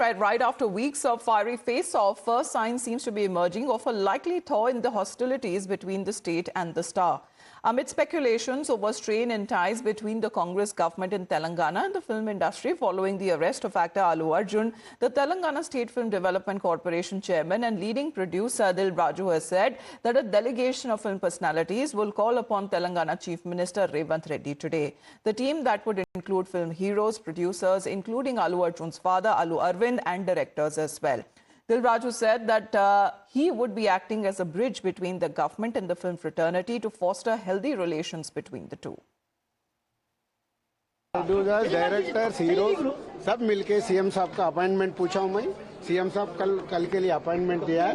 Right after weeks of fiery face-off, first sign seems to be emerging of a likely thaw in the hostilities between the state and the Star. Amid speculations over strain and ties between the Congress government in Telangana and the film industry following the arrest of actor Allu Arjun, the Telangana State Film Development Corporation chairman and leading producer Dil Raju has said that a delegation of film personalities will call upon Telangana Chief Minister Revanth Reddy today. The team that would include film heroes, producers, including Allu Arjun's father, Allu Arvind, and directors as well. Dil Raju said that he would be acting as a bridge between the government and the film fraternity to foster healthy relations between the two. Producers, directors, heroes सब मिलके CM साहब का appointment पूछा हूं मैं। CM साहब कल के लिए अपॉइंटमेंट दिया है।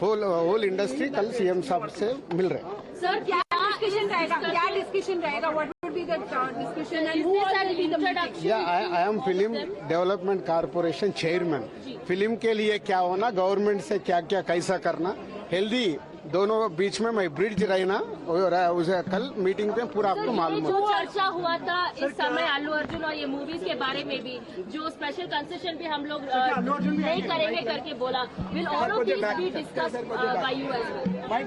होल इंडस्ट्री कल सीएम साहब से मिल रहे हैं। सर क्या डिस्कशन रहेगा? What would be the discussion and who will be the meeting? I am film development corporation chairman. Film के लिए क्या होना, गवर्नमेंट से क्या क्या कैसा करना, हेल्दी दोनों बीच में मैं ब्रिज रहना, उसे कल मीटिंग पे पूरा आपको मालूम जो चर्चा हुआ था इस समय अल्लू अर्जुन और ये मूवीज के बारे में भी, जो स्पेशल कंसेशन भी हम लोग नहीं करेंगे करके बोला, will all of this be discussed by you as well?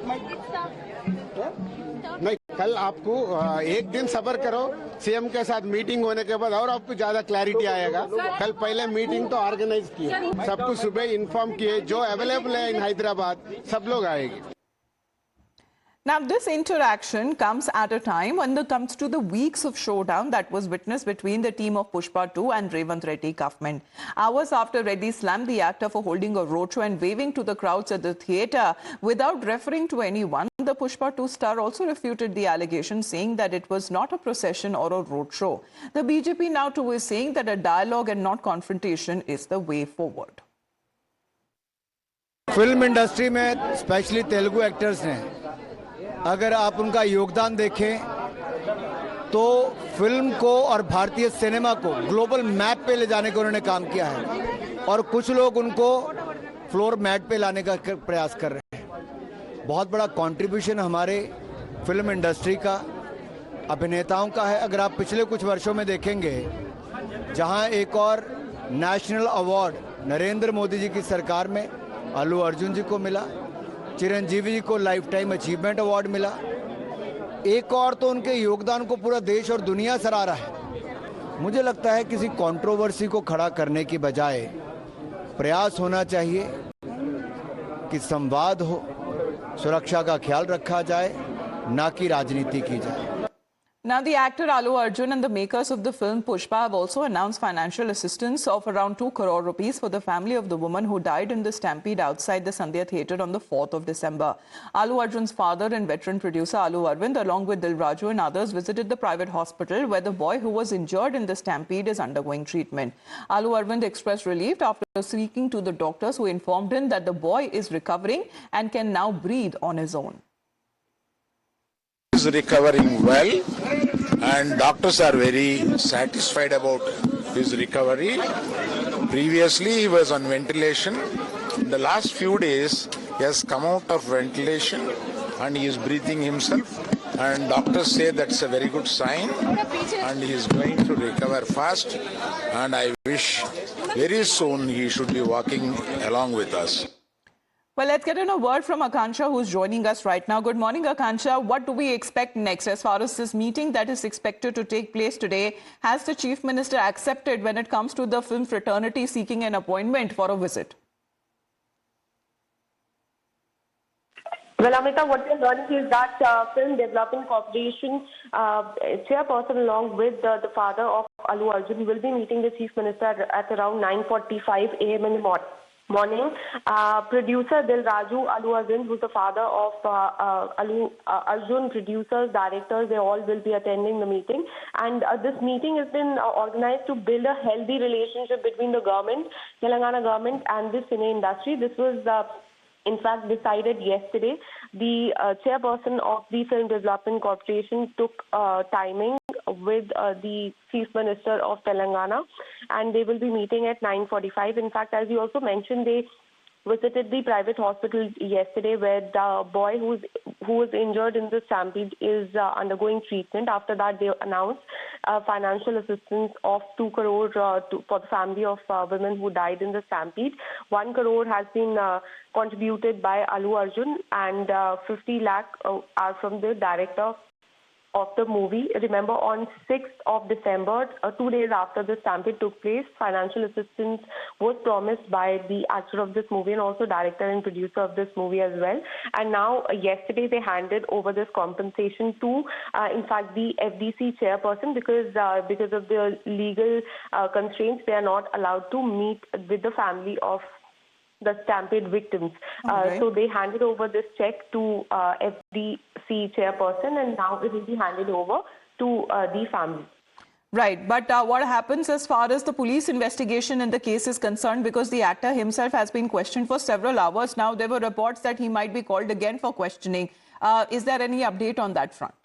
नहीं, कल आपको एक दिन सब्र करो, सीएम के साथ मीटिंग होने के बाद और आपको ज्यादा क्लैरिटी आएगा। कल पहले मीटिंग तो ऑर्गेनाइज की, सबको सुबह इन्फॉर्म किए, जो अवेलेबल है इन हैदराबाद सब लोग आएंगे। Now, this interaction comes at a time when it comes to the weeks of showdown that was witnessed between the team of Pushpa 2 and Revanth Reddy government. Hours after Reddy slammed the actor for holding a roadshow and waving to the crowds at the theatre without referring to anyone, the Pushpa 2 star also refuted the allegation, saying that it was not a procession or a roadshow. The BJP now too is saying that a dialogue and not confrontation is the way forward. Film industry में specially Telugu actors ने अगर आप उनका योगदान देखें तो film को और भारतीय सिनेमा को ग्लोबल मैप पे ले जाने का उन्होंने काम किया है और कुछ लोग उनको फ्लोर मैट पे लाने का प्रयास कर रहे हैं। बहुत बड़ा कंट्रीब्यूशन हमारे फिल्म इंडस्ट्री का, अभिनेताओं का है। अगर आप पिछले कुछ वर्षों में देखेंगे, जहां एक और नेशनल अवार्ड नरेंद्र मोदी जी की सरकार में अल्लू अर्जुन जी को मिला, चिरंजीवी जी को लाइफ टाइम अचीवमेंट अवार्ड मिला, एक और तो उनके योगदान को पूरा देश और दुनिया सराह रहा है। मुझे लगता है किसी कंट्रोवर्सी को खड़ा करने की बजाय प्रयास होना चाहिए कि संवाद हो, सुरक्षा का ख्याल रखा जाए, ना कि राजनीति की जाए। Now, the actor Allu Arjun and the makers of the film Pushpa have also announced financial assistance of around 2 crore rupees for the family of the woman who died in the stampede outside the Sandhya Theatre on the 4th of December. Allu Arjun's father and veteran producer Allu Arvind, along with Dil Raju and others, visited the private hospital where the boy who was injured in the stampede is undergoing treatment. Allu Arvind expressed relief after speaking to the doctors who informed him that the boy is recovering and can now breathe on his own. Is recovering well and doctors are very satisfied about his recovery. Previously he was on ventilation. In the last few days he has come out of ventilation and he is breathing himself, and doctors say that's a very good sign and he is going to recover fast, and I wish very soon he should be walking along with us. Well, let's get in a word from Akansha, who's joining us right now. Good morning, Akansha. What do we expect next as far as this meeting that is expected to take place today? Has the Chief Minister accepted when it comes to the film fraternity seeking an appointment for a visit? Well, Amita, what we're learning is that Film Development Corporation chairperson along with the father of Allu Arjun will be meeting the Chief Minister at around 9:45 a.m. in the morning. Producer Dil Raju, Allu Arvind, who's the father of Allu Arjun, producers, directors, they all will be attending the meeting. And this meeting has been organized to build a healthy relationship between the government, Telangana government, and the cine industry. This was in fact decided yesterday. The chairperson of the Film Development Corporation took timing with the Chief Minister of Telangana, and they will be meeting at 9:45. In fact, as you also mentioned, they visited the private hospital yesterday, where the boy who was injured in the stampede is undergoing treatment. After that, they announced financial assistance of 2 crore for the family of women who died in the stampede. 1 crore has been contributed by Allu Arjun, and 50 lakh are from the director of the movie. Remember, on 6th of December, 2 days after the stampede took place, financial assistance was promised by the actor of this movie and also director and producer of this movie as well. And now, yesterday, they handed over this compensation to, in fact, the FDC chairperson, because of the legal constraints, they are not allowed to meet with the family of the stampede victims. Okay. So they handed over this check to FDC chairperson, and now it will be handed over to the family. Right, but what happens as far as the police investigation in the case is concerned, because the actor himself has been questioned for several hours now. There were reports that he might be called again for questioning. Is there any update on that front?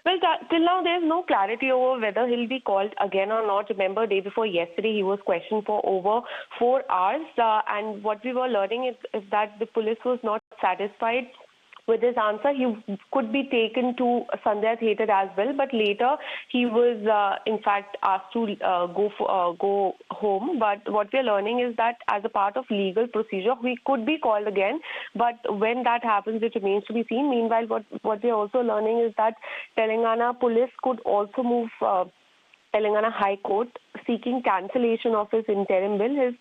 Well, till now, there's no clarity over whether he'll be called again or not. Remember, day before yesterday, he was questioned for over 4 hours. And what we were learning is that the police was not satisfied with his answer. He could be taken to Sandhya Theatre as well, but later he was, in fact, asked to go home. But what we are learning is that as a part of legal procedure, he could be called again. But when that happens, it remains to be seen. Meanwhile, what we are also learning is that Telangana police could also move Telangana High Court seeking cancellation of his interim bill. His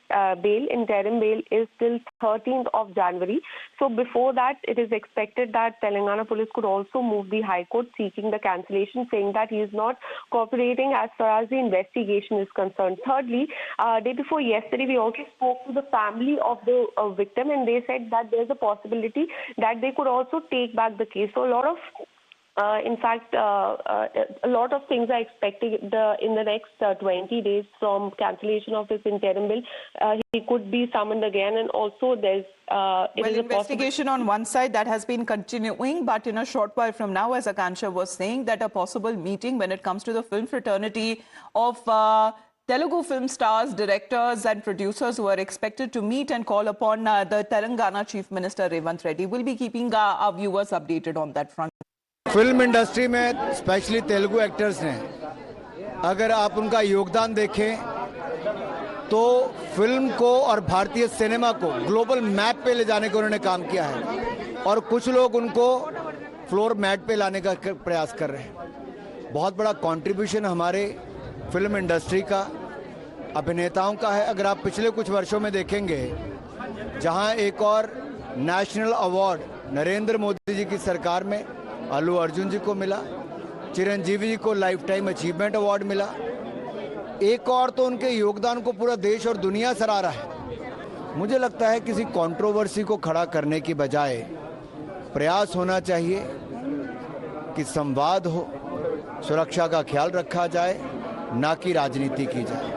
interim bail is till 13th of January. So before that, it is expected that Telangana police could also move the High Court seeking the cancellation, saying that he is not cooperating as far as the investigation is concerned. Thirdly, day before yesterday, we also spoke to the family of the victim, and they said that there's a possibility that they could also take back the case. So a lot of a lot of things are expected in the next 20 days from cancellation of his interim bill. He could be summoned again, and also there's Investigation on one side that has been continuing, but in a short while from now, as Akansha was saying, that a possible meeting when it comes to the film fraternity of Telugu film stars, directors and producers who are expected to meet and call upon the Telangana Chief Minister Revanth Reddy. We'll be keeping our viewers updated on that front. Film industry में specially Telugu actors ने अगर आप उनका योगदान देखें तो film को और भारतीय सिनेमा को ग्लोबल मैप पे ले जाने का उन्होंने काम किया है, और कुछ लोग उनको फ्लोर मैट पे लाने का प्रयास कर रहे हैं। बहुत बड़ा कंट्रीब्यूशन हमारे फिल्म इंडस्ट्री का, अभिनेताओं का है। अगर आप पिछले कुछ वर्षों में देखेंगे, जहां एक और नेशनल अवार्ड नरेंद्र मोदी जी की सरकार में अल्लू अर्जुन जी को मिला, चिरंजीवी जी को लाइफ टाइम अचीवमेंट अवार्ड मिला, एक और तो उनके योगदान को पूरा देश और दुनिया सराह रहा है। मुझे लगता है किसी कंट्रोवर्सी को खड़ा करने की बजाय प्रयास होना चाहिए कि संवाद हो, सुरक्षा का ख्याल रखा जाए, ना कि राजनीति की जाए।